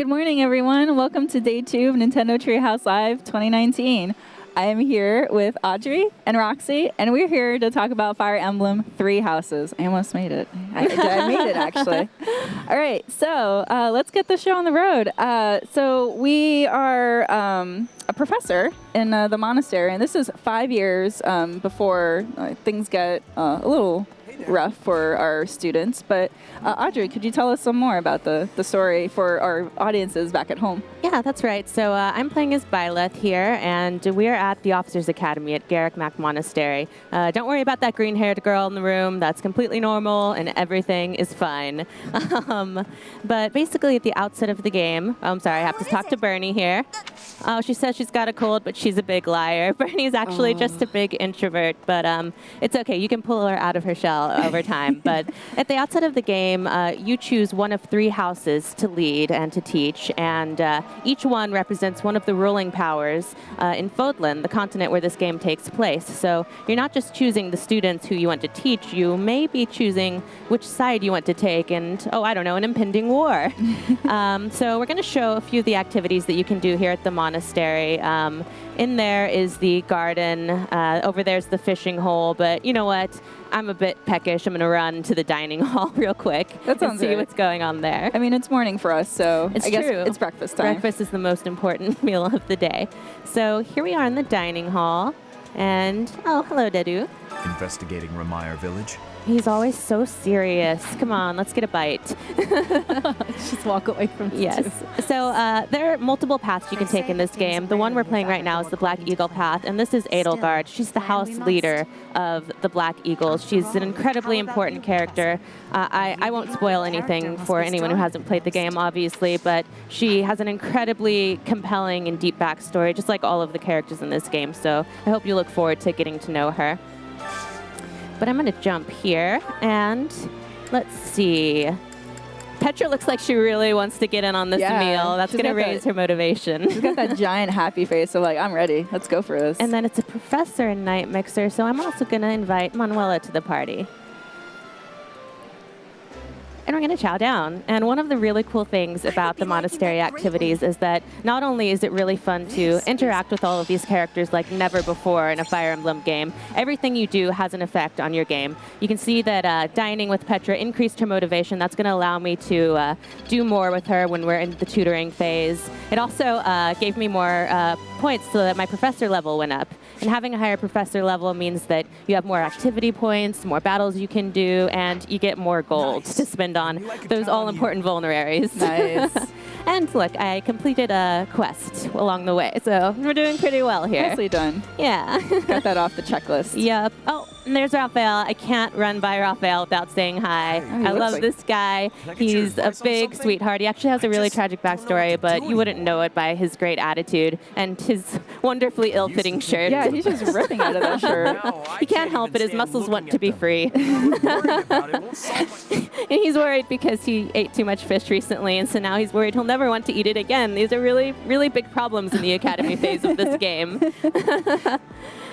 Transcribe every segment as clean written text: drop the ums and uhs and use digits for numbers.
Good morning, everyone. Welcome to Day 2 of Nintendo Treehouse Live 2019. I am here with Audrey and Roxy, and we're here to talk about Fire Emblem Three Houses. I almost made it. I made it, actually. All right, so let's get the show on the road. So we are a professor in the monastery, and this is 5 years before things get a little rough for our students. But Audrey, could you tell us some more about the story for our audiences back at home? Yeah, that's right. So I'm playing as Byleth here, and we are at the Officers Academy at Garrick Mac Monastery. Don't worry about that green-haired girl in the room. That's completely normal, and everything is fine. But basically, at the outset of the game, I'm sorry, I have to talk to Bernie here. Oh, she says she's got a cold, but she's a big liar. Bernie's actually just a big introvert, but it's okay. You can pull her out of her shell over time. But at the outset of the game, you choose one of 3 houses to lead and to teach, and each one represents one of the ruling powers in Fodlan, the continent where this game takes place. So you're not just choosing the students who you want to teach, you may be choosing which side you want to take and, oh, I don't know, an impending war. So we're going to show a few of the activities that you can do here at the monastery. In there is the garden. Over there's the fishing hole. But you know what? I'm a bit peckish. I'm going to run to the dining hall real quick and see what's going on there. I mean, it's morning for us, so I guess it's breakfast time. Breakfast is the most important meal of the day. So here we are in the dining hall. And, oh, hello, Dedu. Investigating Ramire Village. He's always so serious. Come on, let's get a bite. Just walk away from the Yes. So there are multiple paths you can take in this game. The one we're playing right now is the Black Eagle path, and this is Edelgard. She's the house leader of the Black Eagles. She's an incredibly important character. I won't spoil anything for anyone who hasn't played the game, obviously, but she has an incredibly compelling and deep backstory, just like all of the characters in this game. So I hope you look forward to getting to know her. But I'm going to jump here, and let's see. Petra looks like she really wants to get in on this meal. That's going to raise her motivation. She's got that giant happy face, so like, I'm ready. Let's go for this. And then it's a professor in Night Mixer, so I'm also going to invite Manuela to the party. And we're going to chow down. And one of the really cool things about the monastery activities is that not only is it really fun to interact with all of these characters like never before in a Fire Emblem game, everything you do has an effect on your game. You can see that dining with Petra increased her motivation. That's going to allow me to do more with her when we're in the tutoring phase. It also gave me more points so that my professor level went up. And having a higher professor level means that you have more activity points, more battles you can do, and you get more gold to spend on those all-important vulneraries. Nice. And look, I completed a quest along the way, so we're doing pretty well here. Nicely done. Yeah. Got that off the checklist. Yep. Oh, and there's Raphael. I can't run by Raphael without saying hi. I love this guy. He's a big sweetheart. He actually has a really tragic backstory, but you wouldn't know it by his great attitude and his wonderfully ill-fitting shirt. Yeah, he's just ripping out of that shirt. He can't help it. His muscles want to be free. And he's worried because he ate too much fish recently, and so now he's worried he'll never want to eat it again. These are really, really big problems in the Academy phase of this game.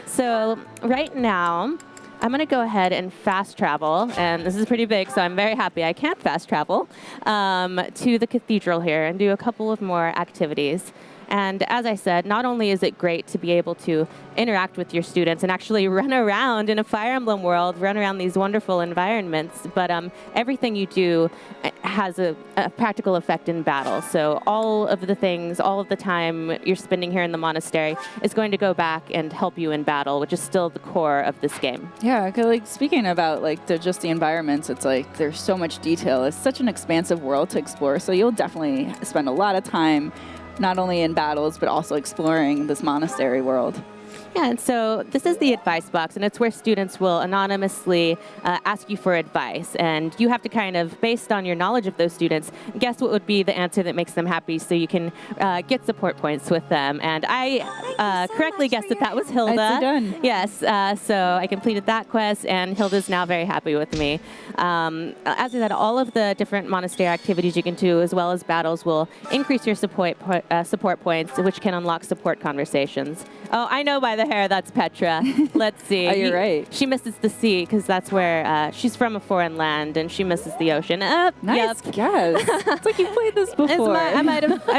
So right now, I'm going to go ahead and fast travel, and this is pretty big, so I'm very happy I can't fast travel, to the cathedral here and do a couple of more activities. And as I said, not only is it great to be able to interact with your students and actually run around in a Fire Emblem world, run around these wonderful environments, but everything you do has a practical effect in battle. So all of the things, all of the time you're spending here in the monastery is going to go back and help you in battle, which is still the core of this game. Yeah, 'cause, like, speaking about like just the environments, it's like there's so much detail. It's such an expansive world to explore, so you'll definitely spend a lot of time not only in battles, but also exploring this monastery world. Yeah, and so this is the advice box, and it's where students will anonymously ask you for advice. And you have to kind of, based on your knowledge of those students, guess what would be the answer that makes them happy so you can get support points with them. And I correctly guessed that that was Hilda. Nicely done. Yes, so I completed that quest, and Hilda's now very happy with me. As I said, all of the different monastery activities you can do, as well as battles, will increase your support points, which can unlock support conversations. Oh, I know by the hair, that's Petra. Let's see. Oh, you're right. She misses the sea because that's where she's from a foreign land and she misses the ocean. Nice Yep. guess. It's like you played this before. I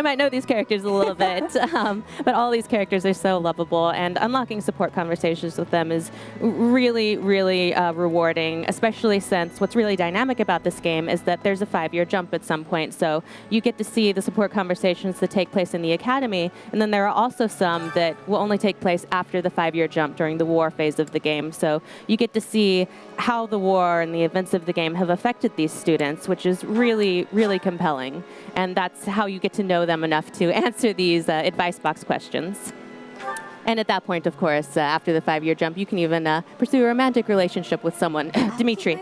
might know these characters a little bit, but all these characters are so lovable, and unlocking support conversations with them is really, really rewarding, especially since what's really dynamic about this game is that there's a 5-year jump at some point, so you get to see the support conversations that take place in the academy, and then there are also some that will only take place after the 5-year jump during the war phase of the game, so you get to see how the war and the events of the game have affected these students, which is really, really compelling. And that's how you get to know them enough to answer these advice box questions. And at that point, of course, after the 5-year jump, you can even pursue a romantic relationship with someone. Dimitri.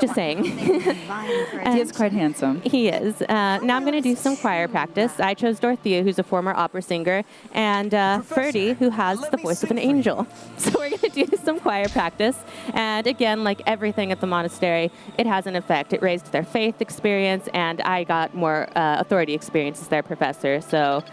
Just saying. He is quite handsome. He is. Now I'm going to do some choir practice. I chose Dorothea, who's a former opera singer, and Ferdy, who has the voice of an angel. So we're going to do some choir practice. And again, like everything at the monastery, it has an effect. It raised their faith experience, and I got more authority experience as their professor. So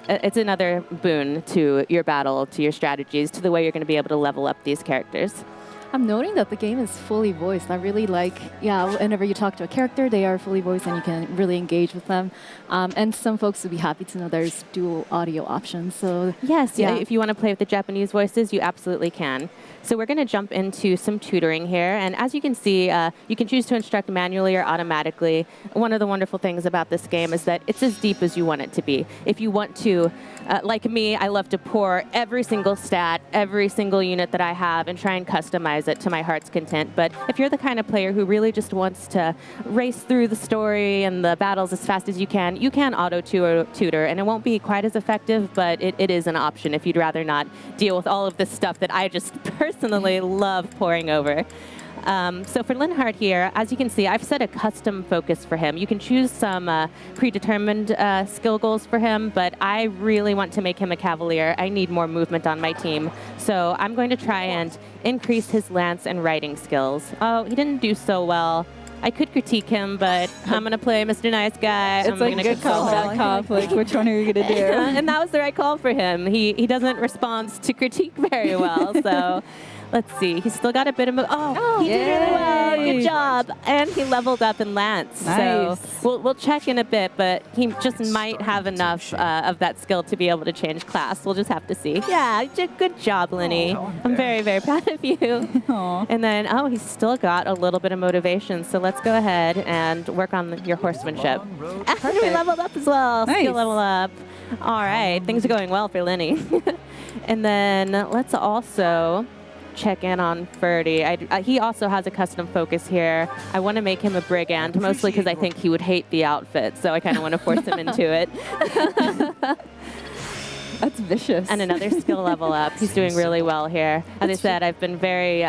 it's another boon to your battle, to your strategies, to the way you're going to be able to level up these characters. I'm noting that the game is fully voiced. I really like, whenever you talk to a character, they are fully voiced and you can really engage with them. And some folks would be happy to know there's dual audio options. So yes, if you want to play with the Japanese voices, you absolutely can. So we're going to jump into some tutoring here. And as you can see, you can choose to instruct manually or automatically. One of the wonderful things about this game is that it's as deep as you want it to be. If you want to, like me, I love to pour every single stat, every single unit that I have, and try and customize it to my heart's content. But if you're the kind of player who really just wants to race through the story and the battles as fast as you can auto-tutor, and it won't be quite as effective, but it is an option if you'd rather not deal with all of this stuff that I just personally love pouring over. So for Linhart here, as you can see, I've set a custom focus for him. You can choose some predetermined skill goals for him, but I really want to make him a cavalier. I need more movement on my team. So I'm going to try and increase his lance and riding skills. Oh, he didn't do so well. I could critique him, but I'm going to play Mr. Nice Guy. It's like a good call, bad cop. Like, which one are you going to do? And that was the right call for him. He doesn't respond to critique very well, so... Let's see. He's still got a bit of... he did really well. Good job. And he leveled up in Lance. Nice. So we'll check in a bit, but he just might have enough of that skill to be able to change class. We'll just have to see. Yeah, good job, Linny. I'm very, very proud of you. And then, he's still got a little bit of motivation. So let's go ahead and work on your horsemanship. We leveled up as well. Nice. Skill level up. All right. Things are going well for Linny. And then let's also... check in on Ferdy. He also has a custom focus here. I want to make him a brigand, mostly because I think he would hate the outfit, so I kind of want to force him into it. That's vicious. And another skill level up. He's doing really well here. As I said, I've been very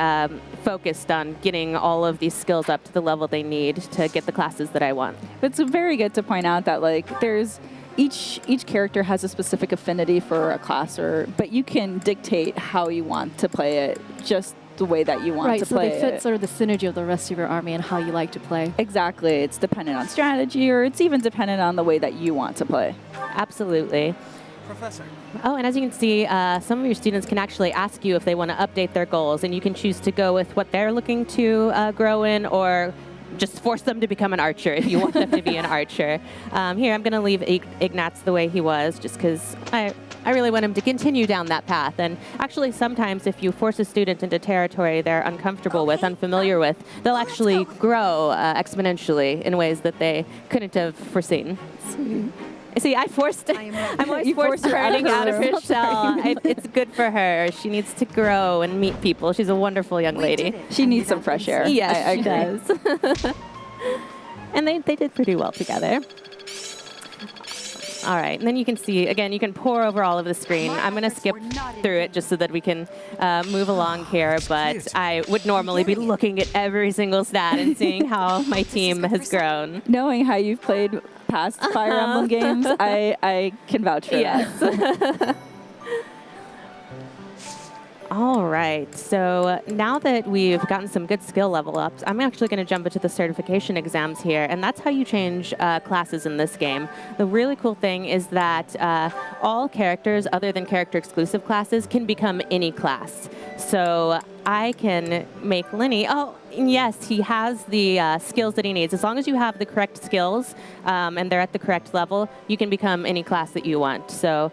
focused on getting all of these skills up to the level they need to get the classes that I want. It's very good to point out that there's each character has a specific affinity for a class, but you can dictate how you want to play it, just the way that you want to play it. Right, so they fit sort of the synergy of the rest of your army and how you like to play. Exactly. It's dependent on strategy, or it's even dependent on the way that you want to play. Absolutely. Professor. Oh, and as you can see, some of your students can actually ask you if they want to update their goals, and you can choose to go with what they're looking to grow in, or just force them to become an archer if you want them to be an archer. Here, I'm going to leave Ignatz the way he was, just because I really want him to continue down that path. And actually, sometimes if you force a student into territory they're uncomfortable with, unfamiliar with, they'll actually grow exponentially in ways that they couldn't have foreseen. See, I'm always forced her out of her shell. It's good for her. She needs to grow and meet people. She's a wonderful young lady. She needs some fresh air. Yes, she does. And they did pretty well together. All right, and then you can see, again, you can pour over all of the screen. I'm going to skip through it just so that we can move along here, but I would normally be looking at every single stat and seeing how my team has grown. Knowing how you've played past Fire Emblem games, I can vouch for that. All right, so now that we've gotten some good skill level ups, I'm actually going to jump into the certification exams here, and that's how you change classes in this game. The really cool thing is that all characters other than character exclusive classes can become any class. So I can make Lenny, oh yes, he has the skills that he needs. As long as you have the correct skills and they're at the correct level, you can become any class that you want. So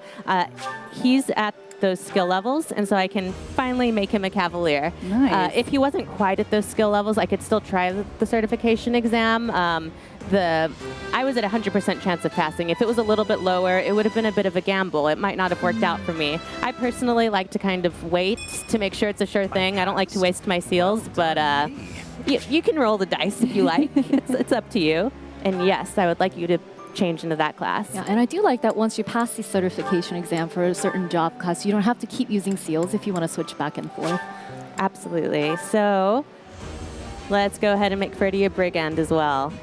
he's at those skill levels, and so I can finally make him a Cavalier. Nice. If he wasn't quite at those skill levels, I could still try the certification exam. I was at 100% chance of passing. If it was a little bit lower, it would have been a bit of a gamble. It might not have worked out for me. I personally like to kind of wait to make sure it's a sure thing. I don't like to waste my seals, but you can roll the dice if you like. It's up to you. And yes, I would like you to change into that class. Yeah, and I do like that once you pass the certification exam for a certain job class, you don't have to keep using seals if you want to switch back and forth. Absolutely. So let's go ahead and make Freddy a brigand as well.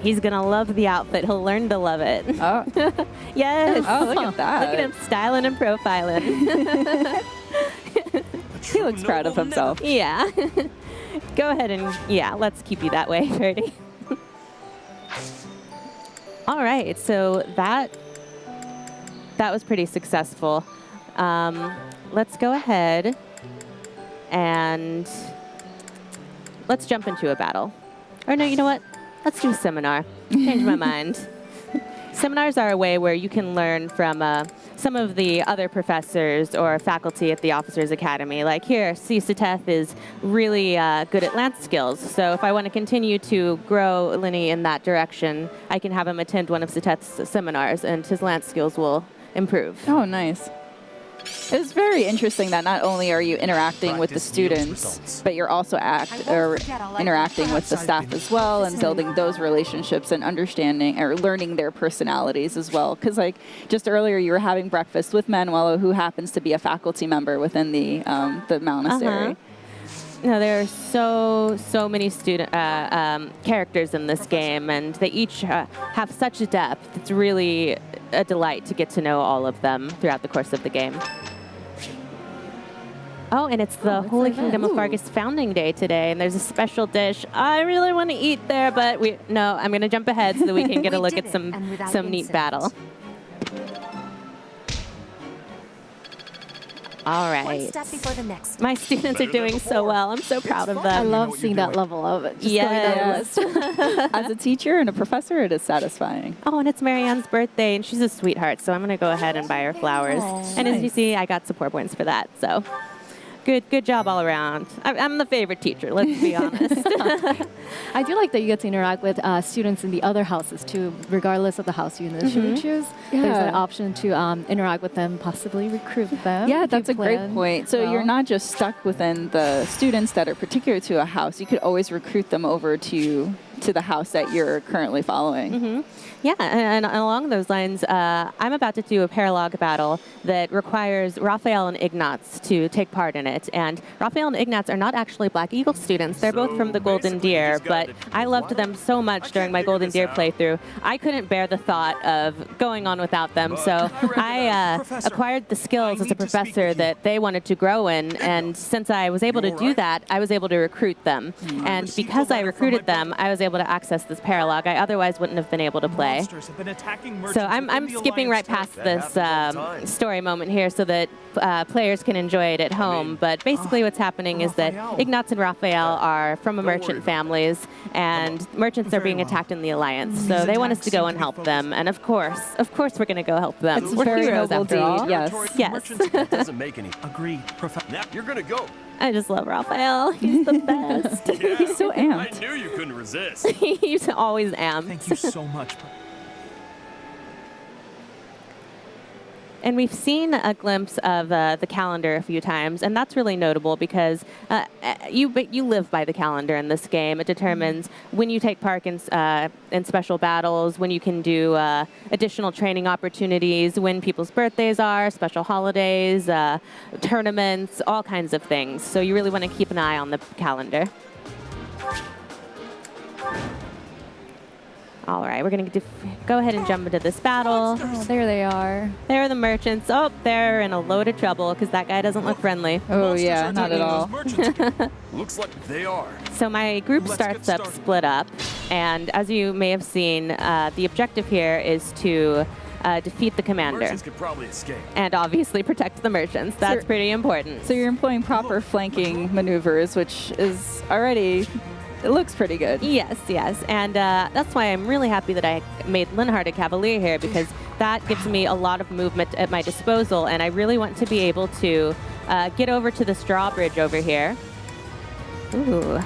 He's going to love the outfit. He'll learn to love it. Oh. Yes. Oh, look at that. Look at him styling and profiling. He looks proud of himself. Yeah. Go ahead and, yeah, let's keep you that way, Freddy. All right, so that was pretty successful. Let's go ahead and let's jump into a battle. Or no, you know what? Let's do a seminar. Change my mind. Seminars are a way where you can learn from some of the other professors or faculty at the Officers Academy. Like here, Siteth is really good at lance skills. So if I want to continue to grow Lenny in that direction, I can have him attend one of Siteth's seminars, and his lance skills will improve. Oh, nice. It's very interesting that not only are you interacting with the students, but you're also interacting with the staff as well, and building those relationships and understanding or learning their personalities as well. Because like just earlier, you were having breakfast with Manuelo, who happens to be a faculty member within the monastery. No, there are so many student characters in this game, and they each have such a depth. It's really a delight to get to know all of them throughout the course of the game. Oh, and it's the Holy Kingdom of Fargus Founding Day today, and there's a special dish. I really want to eat there, but I'm going to jump ahead so that we can get a look at some neat battle. All right. One step before the next. My students are doing so well. I'm so proud of them. I love seeing that level of it. Yes. As a teacher and a professor, it is satisfying. Oh, and it's Marianne's birthday, and she's a sweetheart, so I'm going to go ahead and buy her flowers. And as you see, I got support points for that, so good job all around. I'm the favorite teacher, let's be honest. I do like that you get to interact with students in the other houses too, regardless of the house you initially choose. Yeah. There's that option to interact with them, possibly recruit them. Yeah, if that's you a great plan point. So well. you're not just stuck within the students that are particular to a house. You could always recruit them over to the house that you're currently following. Mm-hmm. Yeah, and along those lines, I'm about to do a paralog battle that requires Raphael and Ignatz to take part in it. And Raphael and Ignatz are not actually Black Eagle students. They're both from the Golden Deer, but I loved them so much during my Golden Deer playthrough. I couldn't bear the thought of going on without them, so I acquired the skills as a professor that they wanted to grow in, and since I was able to do that, I was able to recruit them. And because I recruited them, I was able to access this paralog. I otherwise wouldn't have been able to play. So I'm skipping right past this story moment here so that players can enjoy it at home. But basically what's happening is that Ignatz and Raphael are from a merchant families, and merchants are being attacked in the Alliance. So they want us to go and help them. And of course we're going to go help them. It's a We're very heroes noble after all. deed, yes. Yes. That doesn't make any. Agreed. You're gonna go. I just love Raphael. He's the best. He's so amped. I knew you couldn't resist. He's always amped. Thank you so much. And we've seen a glimpse of the calendar a few times, and that's really notable because you live by the calendar in this game. It determines when you take part in special battles, when you can do additional training opportunities, when people's birthdays are, special holidays, tournaments, all kinds of things. So you really want to keep an eye on the calendar. All right, we're going to go ahead and jump into this battle. Oh, there they are. There are the merchants. Oh, they're in a load of trouble because that guy doesn't look friendly. Oh, Monsters yeah, are not at taking all. those merchants. Looks like they are. So my group Let's starts get up started. split up, and as you may have seen, the objective here is to defeat the commander Merchants could probably escape. and obviously protect the merchants. That's So- pretty important. So you're employing proper flanking maneuvers, which is already, it looks pretty good. Yes, yes, and that's why I'm really happy that I made Linhardt a cavalier here, because that gives me a lot of movement at my disposal, and I really want to be able to get over to this drawbridge over here. Ooh.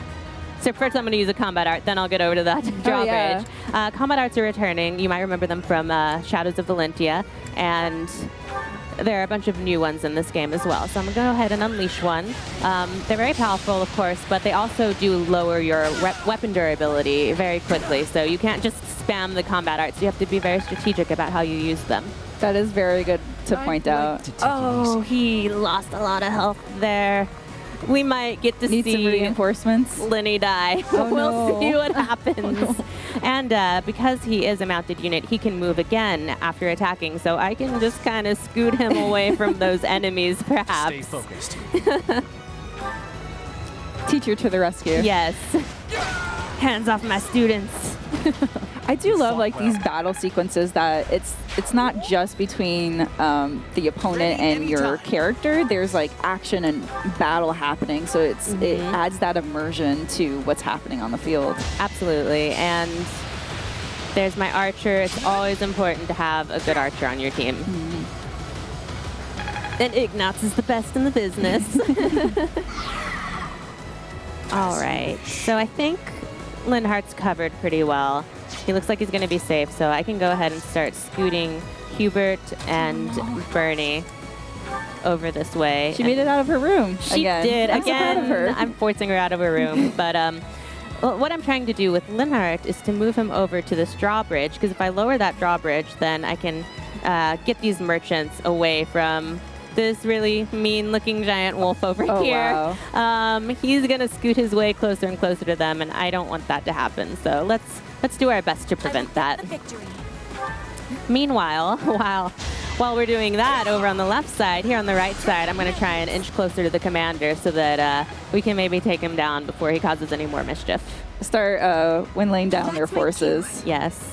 So first I'm going to use a combat art, then I'll get over to that drawbridge. yeah. Combat arts are returning. You might remember them from Shadows of Valentia, and there are a bunch of new ones in this game as well. So I'm going to go ahead and unleash one. They're very powerful, of course, but they also do lower your weapon durability very quickly. So you can't just spam the combat arts. You have to be very strategic about how you use them. That is very good to point out. Oh, he lost a lot of health there. We might get to Need some see reinforcements. Linny die. Oh, we'll no. see what happens. And because he is a mounted unit, he can move again after attacking. So I can just kind of scoot him away from those enemies, perhaps. Stay focused. Teacher to the rescue. Yes. Hands off my students. I do love like these battle sequences that it's not just between the opponent and your character. There's like action and battle happening, so it adds that immersion to what's happening on the field. Absolutely. And there's my archer. It's always important to have a good archer on your team. And Ignatz is the best in the business. All right. So I think Linhardt's covered pretty well. He looks like he's going to be safe, so I can go ahead and start scooting Hubert and Bernie over this way. She made it out of her room. She again. did. I'm so proud Again, of her. I'm forcing her out of her room. But well, what I'm trying to do with Linhardt is to move him over to this drawbridge, because if I lower that drawbridge, then I can get these merchants away from this really mean-looking giant wolf over Oh, here. wow. He's going to scoot his way closer and closer to them, and I don't want that to happen. So let's do our best to prevent that. Meanwhile, while we're doing that over on the left side, here on the right side, I'm going to try and inch closer to the commander so that we can maybe take him down before he causes any more mischief. Start laying down their forces. Yes.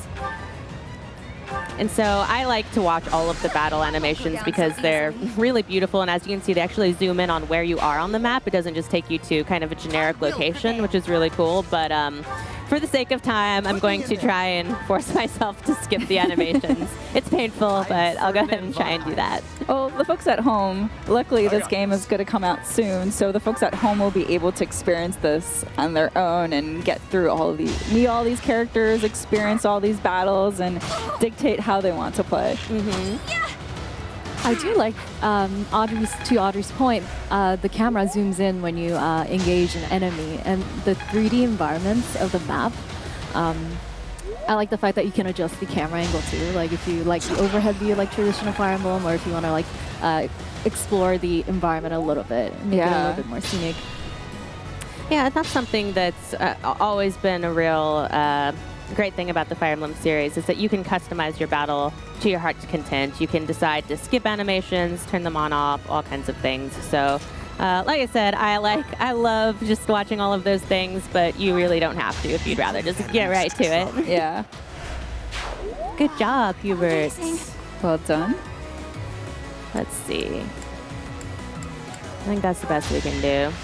And so I like to watch all of the battle animations because they're really beautiful, and as you can see, they actually zoom in on where you are on the map. It doesn't just take you to kind of a generic location, which is really cool, but for the sake of time, I'm going to try and force myself to skip the animations. It's painful, but I'll go ahead and try and do that. Well, the folks at home, luckily this game is going to come out soon, so the folks at home will be able to experience this on their own and get through meet all these characters, experience all these battles, and dictate how they want to play. I do like Audrey's point, the camera zooms in when you engage an enemy, and the 3D environments of the map. I like the fact that you can adjust the camera angle too. Like if you like the overhead view like traditional Fire Emblem, or if you want to like explore the environment a little bit, make it a little bit more scenic. Yeah, that's something that's always been a real great thing about the Fire Emblem series, is that you can customize your battle to your heart's content. You can decide to skip animations, turn them on, off, all kinds of things. So, like I said, I love just watching all of those things, but you really don't have to if you'd rather just get right to it. Yeah. Good job, Hubert. Well done. Let's see. I think that's the best we can do.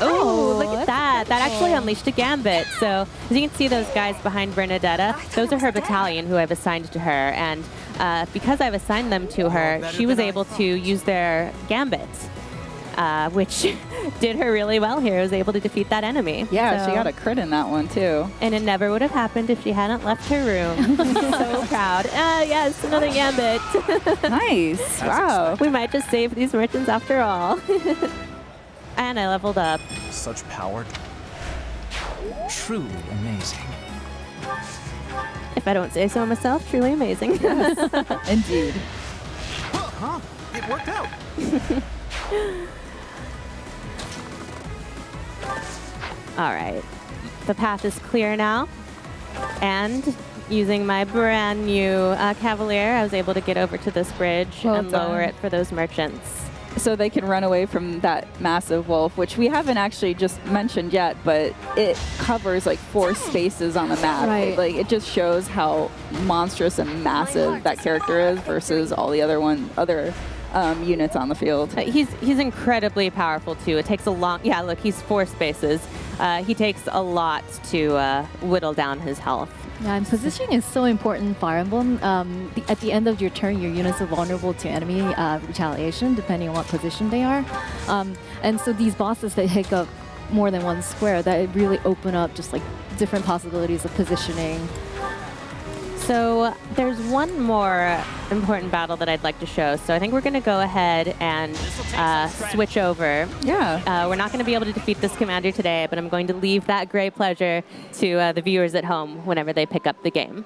Oh, look at that. That actually unleashed a gambit. So as you can see, those guys behind Bernadetta, those are her battalion who I've assigned to her. And because I've assigned them to her, she was able to use their gambits, which did her really well here. Was able to defeat that enemy. Yeah, So- she got a crit in that one too. And it never would have happened if she hadn't left her room. So proud. Yes, another gambit. Nice. Wow. We might just save these merchants after all. And I leveled up. Such power. Truly amazing. If I don't say so myself, truly amazing. Indeed. Huh? It worked out. All right. The path is clear now. And using my brand new Cavalier, I was able to get over to this bridge Well and done. lower it for those merchants. So they can run away from that massive wolf, which we haven't actually just mentioned yet, but it covers like 4 spaces on the map. Right. Like it just shows how monstrous and massive that character is versus all the other units on the field. He's incredibly powerful too. It takes a long, yeah, look, he's 4 spaces. He takes a lot to whittle down his health. Yeah, and positioning is so important in Fire Emblem. At the end of your turn, your units are vulnerable to enemy retaliation, depending on what position they are. And so these bosses that take up more than 1 square, that really open up just like different possibilities of positioning. So there's one more important battle that I'd like to show. So I think we're going to go ahead and switch over. Yeah. We're not going to be able to defeat this commander today, but I'm going to leave that great pleasure to the viewers at home whenever they pick up the game.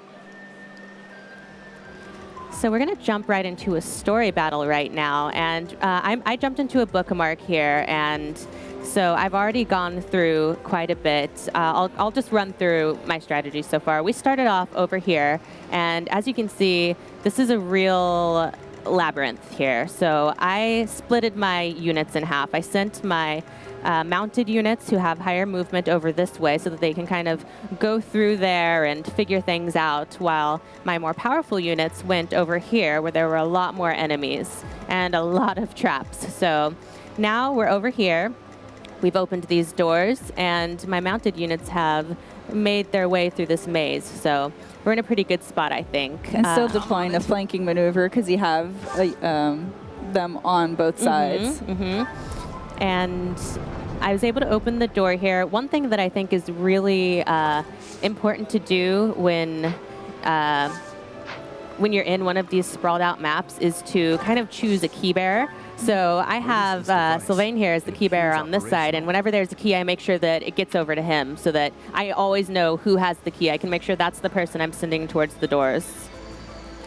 So we're going to jump right into a story battle right now. And I jumped into a bookmark here, and so I've already gone through quite a bit. I'll just run through my strategy so far. We started off over here, and as you can see, this is a real labyrinth here. So I splitted my units in half. I sent my mounted units who have higher movement over this way so that they can kind of go through there and figure things out, while my more powerful units went over here where there were a lot more enemies and a lot of traps. So now we're over here. We've opened these doors, and my mounted units have made their way through this maze. So we're in a pretty good spot, I think. And still deploying a flanking maneuver because you have them on both sides. And I was able to open the door here. One thing that I think is really important to do when you're in one of these sprawled out maps is to kind of choose a key bearer. So I have Sylvain here as the key bearer on this side, and whenever there's a key, I make sure that it gets over to him so that I always know who has the key. I can make sure that's the person I'm sending towards the doors.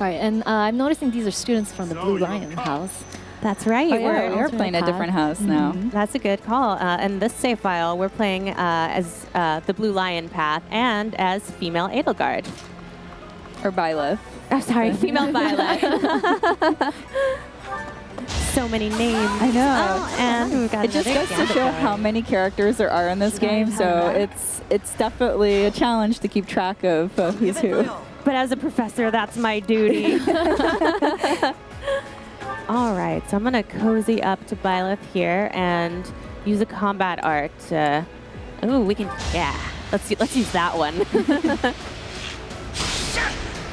All right, and I'm noticing these are students from the Blue Lion house. That's right. Oh, yeah, we're playing a different house now. That's a good call. In this save file, we're playing as the Blue Lion path and as female Edelgard. Or Byleth. Oh, sorry, female Violet. So many names. I know. Oh, and we've got It just another goes to show how many characters there are in this game, so it's definitely a challenge to keep track of who's who. But as a professor, that's my duty. All right, so I'm gonna cozy up to Byleth here and use a combat art. Ooh, we can, yeah. Let's use that one.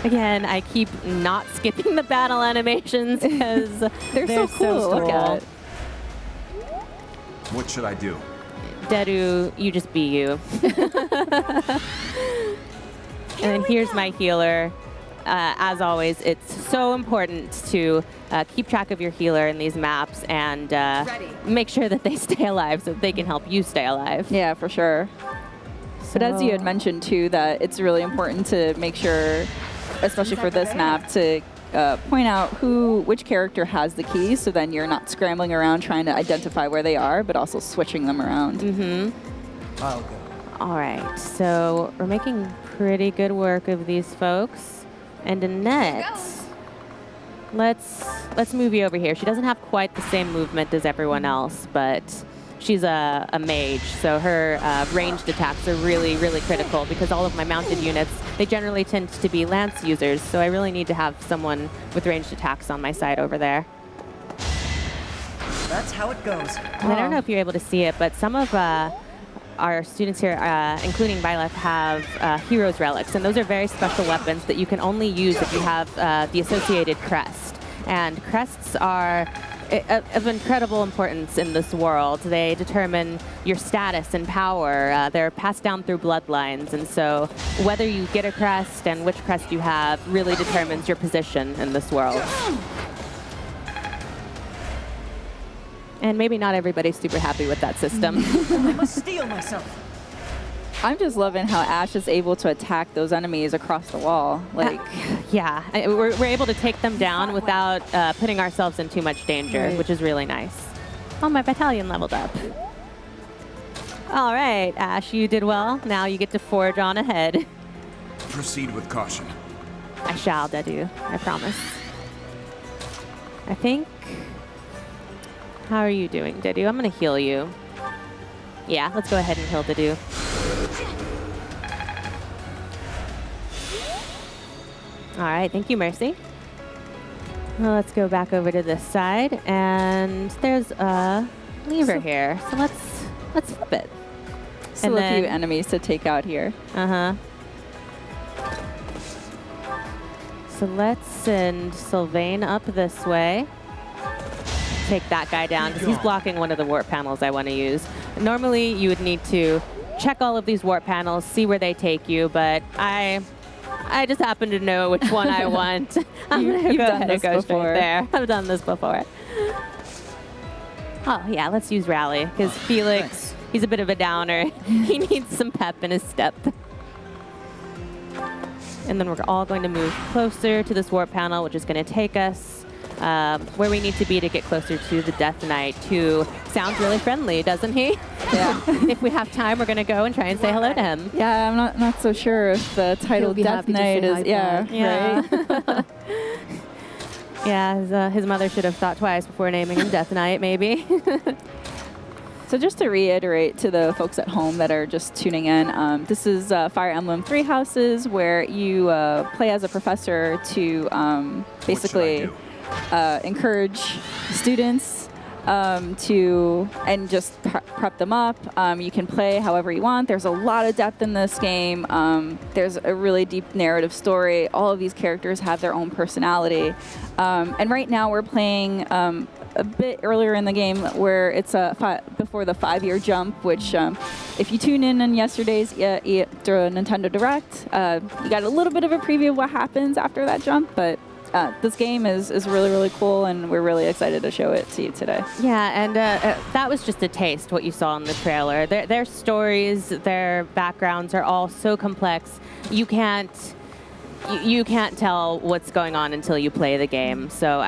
Again, I keep not skipping the battle animations because They're so cool to look at. What should I do? Dedu, you just be you. And then here's my healer. As always, it's so important to keep track of your healer in these maps and make sure that they stay alive so that they can help you stay alive. Yeah, for sure. But as you had mentioned too, that it's really important to make sure, especially for this map, to point out which character has the key, so then you're not scrambling around trying to identify where they are, but also switching them around. I'll go. All right, so we're making pretty good work of these folks. And Annette, let's move you over here. She doesn't have quite the same movement as everyone else, but she's a mage, so her ranged attacks are really, really critical because all of my mounted units, they generally tend to be lance users, so I really need to have someone with ranged attacks on my side over there. That's how it goes. And I don't know if you're able to see it, but some of our students here, including Byleth, have Heroes Relics, and those are very special weapons that you can only use if you have the associated crest. And crests are of incredible importance in this world. They determine your status and power. They're passed down through bloodlines, and so whether you get a crest and which crest you have really determines your position in this world. And maybe not everybody's super happy with that system. I must steel myself. I'm just loving how Ash is able to attack those enemies across the wall. Like, Yeah, we're able to take them down without putting ourselves in too much danger, which is really nice. Oh, my battalion leveled up. All right, Ash, you did well. Now you get to forge on ahead. Proceed with caution. I shall, Dedu. I promise. I think... How are you doing, Dedu? I'm going to heal you. Yeah, let's go ahead and heal Dedu. All right, thank you, Mercy. Well, let's go back over to this side, and there's a lever here. So let's flip it. Still a few enemies to take out here. So let's send Sylvain up this way. Take that guy down because he's blocking one of the warp panels I want to use. Normally, you would need to check all of these warp panels, see where they take you, but I just happen to know which one I want. I'm going to go ahead and go straight there. I've done this before. Oh, yeah, let's use Rally because Felix, he's a bit of a downer. He needs some pep in his step. And then we're all going to move closer to this warp panel, which is going to take us where we need to be to get closer to the Death Knight, who sounds really friendly, doesn't he? Yeah. If we have time, we're going to go and try and say hello to him. Yeah, I'm not so sure if the title Death Knight is... Right? Yeah, his mother should have thought twice before naming him Death Knight, maybe. So just to reiterate to the folks at home that are just tuning in, this is Fire Emblem Three Houses, where you play as a professor to basically encourage students and just prep them up. You can play however you want. There's a lot of depth in this game. There's a really deep narrative story. All of these characters have their own personality. And right now we're playing a bit earlier in the game where it's before the 5-year jump, which if you tune in yesterday's through a Nintendo Direct, you got a little bit of a preview of what happens after that jump, but this game is really, really cool, and we're really excited to show it to you today. Yeah, and that was just a taste, what you saw in the trailer. Their stories, their backgrounds are all so complex. You can't tell what's going on until you play the game. So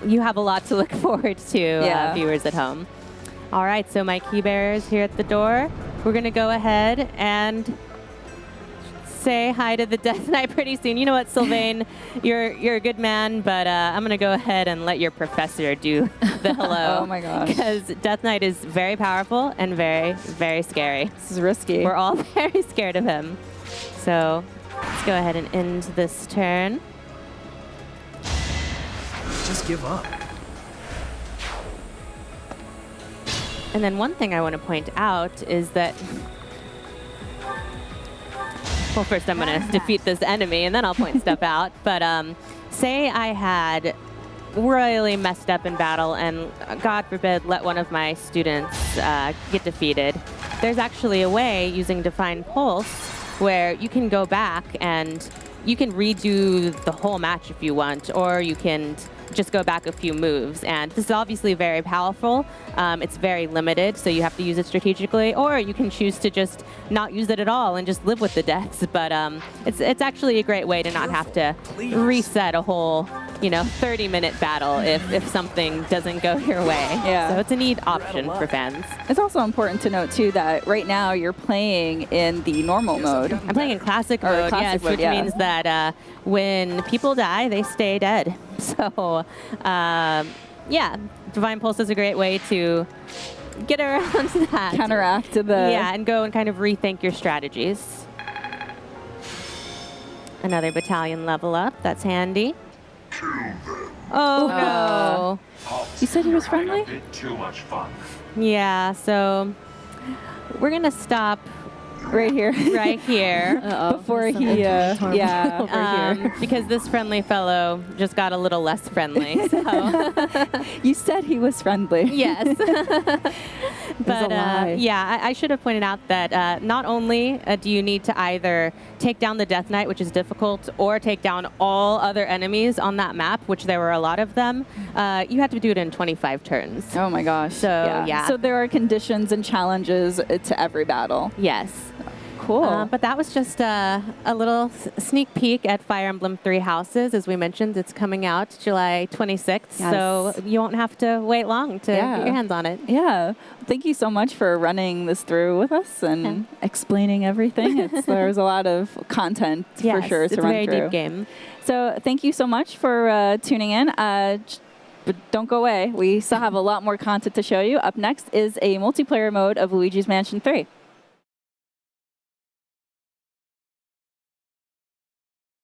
you have a lot to look forward to, viewers at home. All right, so my key bearers here at the door. We're going to go ahead and say hi to the Death Knight pretty soon. You know what, Sylvain, you're a good man, but I'm going to go ahead and let your professor do the hello. Oh my gosh. Because Death Knight is very powerful and very, very scary. This is risky. We're all very scared of him. So let's go ahead and end this turn. Just give up. And then one thing I want to point out is that, well, first I'm going to defeat this enemy, and then I'll point stuff out. But say I had really messed up in battle and, God forbid, let one of my students get defeated. There's actually a way using Define Pulse where you can go back and you can redo the whole match if you want, or you can just go back a few moves. And this is obviously very powerful. It's very limited, so you have to use it strategically, or you can choose to just not use it at all and just live with the deaths. But it's actually a great way to not have to reset a whole 30-minute battle if something doesn't go your way. Yeah. So it's a neat option for fans. It's also important to note, too, that right now you're playing in the normal mode. I'm playing in classic mode, which means that when people die, they stay dead. So, yeah, Divine Pulse is a great way to get around that. Counteract the... Yeah, and go and kind of rethink your strategies. Another battalion level up. That's handy. Oh, no. You said he was friendly? Too much fun. Yeah, so we're going to stop right here. Right here. Before he, over here. Because this friendly fellow just got a little less friendly. So. You said he was friendly. Yes. But yeah, I should have pointed out that not only do you need to either take down the Death Knight, which is difficult, or take down all other enemies on that map, which there were a lot of them, you have to do it in 25 turns. Oh my gosh. So, yeah. So there are conditions and challenges to every battle. Yes. Cool. But that was just a little sneak peek at Fire Emblem Three Houses. As we mentioned, it's coming out July 26th, Yes. so you won't have to wait long to get your hands on it. Yeah. Thank you so much for running this through with us and explaining everything. There's a lot of content for sure to it's run a very through. deep game. So thank you so much for tuning in. But don't go away. We still have a lot more content to show you. Up next is a multiplayer mode of Luigi's Mansion 3.